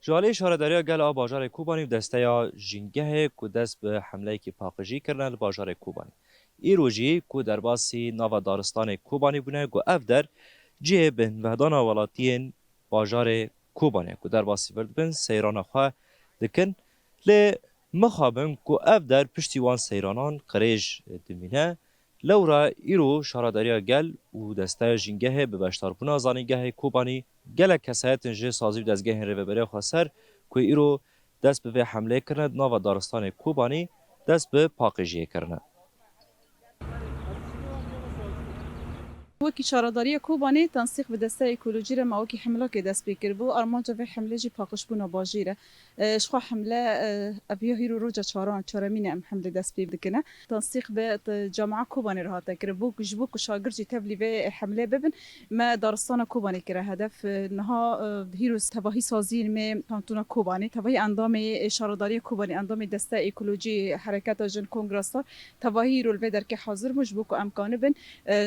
جالی شارداریا گل آ باجار کوبانی و دسته یا جنگه کو دست به حمله کی پاکجی کردن باجار کوبانی. ای روجی کو در باسی ناو دارستان کوبانی بونه گو اف در جه بن وحدان ولاتین باجار کوبانی کو در باسی ورد بن سیران خواه دکن ل مخابن کو اف در پشتیوان سیرانان قریج دمینه لورا ایرو شارداریا گل و دسته جنگه به بشتاربونا زانیگه کوبانی گله کسایت جه سازی دزگه ریوبری خسر که ایرو دست به حمله کرد ناو دارستان کوبانی دست به پاکجی کرد. وکی شارداری کوبانی تنسیق به دسته اکولوژی را ما وکی حمله که دست بکر بو آرمان جوی حمله جی پاکش بونا باجیره شخوا حمله ابیا هیرو روجا چارمین ام حمله دست بکنه تنسیق به جامعه کوبانی را تکر بو جبو که شاگرد جی تبلی به حمله ببن ما دارستان کوبانی کره هدف نها هیرو تباهی سازی می تانتونا کوبانی تباهی اندام شارداری کوبانی اندام دسته اکولوژی حرکت جن کنگرستا تباهی رول در که حاضر مجبو که امکانه بن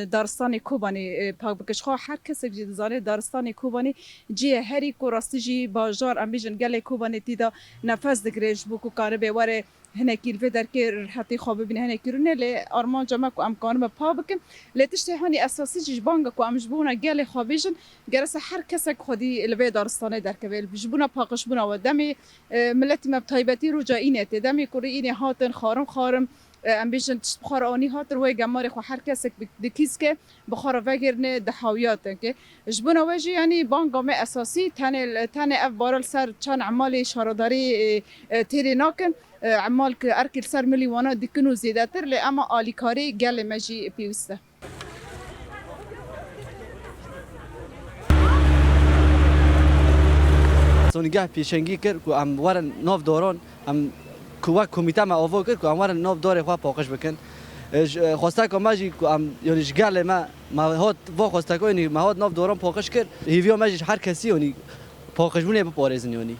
دارستان کوبانی پاک بکش خواه هر کسی که زانه دارستان کوبانی جیه هری کو راستجی باجار امبیجن گله کوبانی تیدا نفس دگرش بو کو کار به وره هنکیل و در که حتی خواب ببینه هنکیرونه ل آرمان جمع کو امکان ما پا بکن لتشته هانی اساسی جیش بانگ کو امجبونه گله خوابیجن گرس هر کسی خودی لبه دارستان در که بیل بجبونه پاکش بونه و دمی ملت مبتایبتی رو جایینه دمی کوری اینه هاتن خارم امبیشن بخار آنی هات روی جماری خو هر کس دکیس که بخار وگرنه دهاویات که جبنا وجی یعنی بانگام اساسی تن اف بارل سر چند عمال شارداری تیری ناکن عمال که ارکل سر ملیوانا دکنو زیاده تر لی اما آلیکاری گل مجی پیوسته سونگه پیشنگی کرد که ام ورن ناف دوران ام کوه کمیته ما آوا کرد که ام ورن ناف داره خواه پاکش بکن خواسته که ماجی که ام یعنی جگل ما هات وا خواسته که یعنی ما هات ناف دوران پاکش کرد هیویا ماجی هر کسی یعنی پاکش بونه بپارزن یعنی